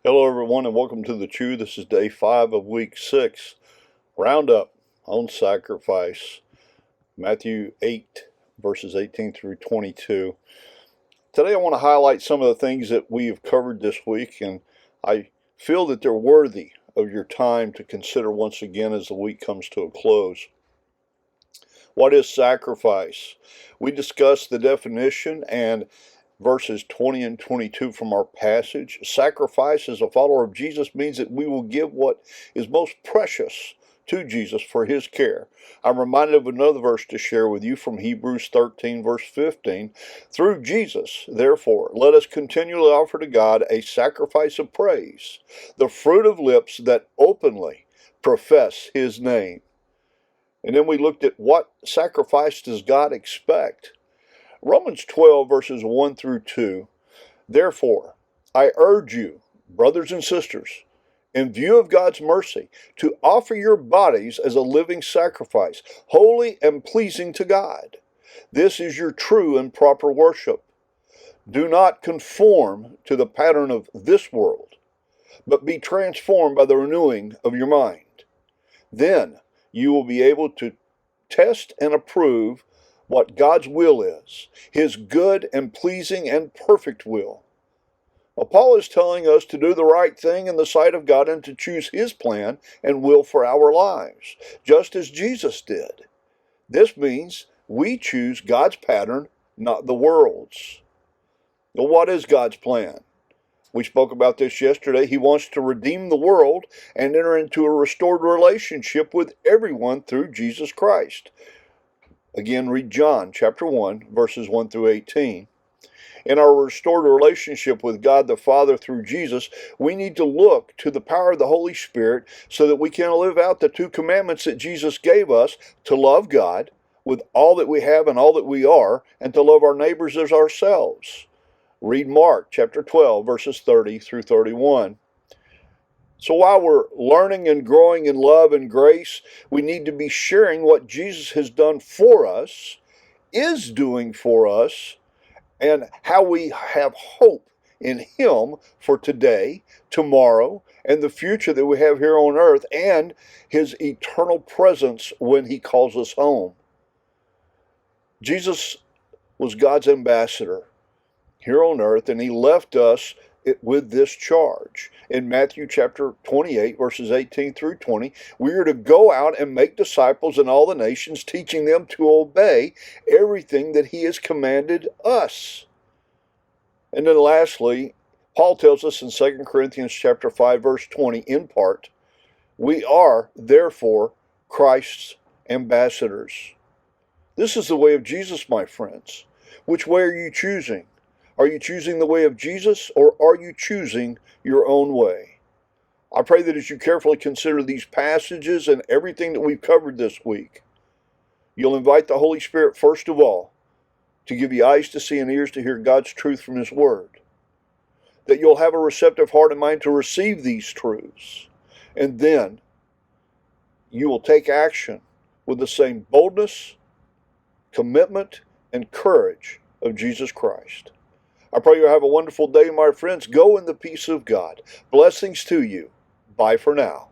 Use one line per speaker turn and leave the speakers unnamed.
Hello, everyone, and welcome to the Chew. This is day 5 of week 6. Roundup on sacrifice. Matthew 8, verses 18 through 22. Today, I want to highlight some of the things that we have covered this week, and I feel that they're worthy of your time to consider once again as the week comes to a close. What is sacrifice? We discussed the definition and verses 20 and 22 from our passage. Sacrifice as a follower of Jesus means that we will give what is most precious to Jesus for his care. I'm reminded of another verse to share with you from Hebrews 13, verse 15. Through Jesus, therefore, let us continually offer to God a sacrifice of praise, the fruit of lips that openly profess his name. And then we looked at what sacrifice does God expect. Romans 12, verses 1 through 2. Therefore, I urge you, brothers and sisters, in view of God's mercy, to offer your bodies as a living sacrifice, holy and pleasing to God. This is your true and proper worship. Do not conform to the pattern of this world, but be transformed by the renewing of your mind. Then you will be able to test and approve what God's will is, his good and pleasing and perfect will. Well, Paul is telling us to do the right thing in the sight of God and to choose his plan and will for our lives, just as Jesus did. This means we choose God's pattern, not the world's. Well, what is God's plan? We spoke about this yesterday. He wants to redeem the world and enter into a restored relationship with everyone through Jesus Christ. Again, read John chapter 1, verses 1 through 18. In our restored relationship with God the Father through Jesus, we need to look to the power of the Holy Spirit so that we can live out the 2 commandments that Jesus gave us: to love God with all that we have and all that we are, and to love our neighbors as ourselves. Read Mark chapter 12, verses 30 through 31. So while we're learning and growing in love and grace, we need to be sharing what Jesus has done for us, is doing for us, and how we have hope in him for today, tomorrow, and the future that we have here on earth, and his eternal presence when he calls us home. Jesus was God's ambassador here on earth, and he left us with this charge. In Matthew chapter 28, verses 18 through 20, we are to go out and make disciples in all the nations, teaching them to obey everything that he has commanded us. And then lastly, Paul tells us in 2 Corinthians chapter 5, verse 20, in part, we are therefore Christ's ambassadors. This is the way of Jesus, my friends. Which way are you choosing? Are you choosing the way of Jesus, or are you choosing your own way? I pray that as you carefully consider these passages and everything that we've covered this week, you'll invite the Holy Spirit, first of all, to give you eyes to see and ears to hear God's truth from his word. That you'll have a receptive heart and mind to receive these truths. And then you will take action with the same boldness, commitment, and courage of Jesus Christ. I pray you'll have a wonderful day, my friends. Go in the peace of God. Blessings to you. Bye for now.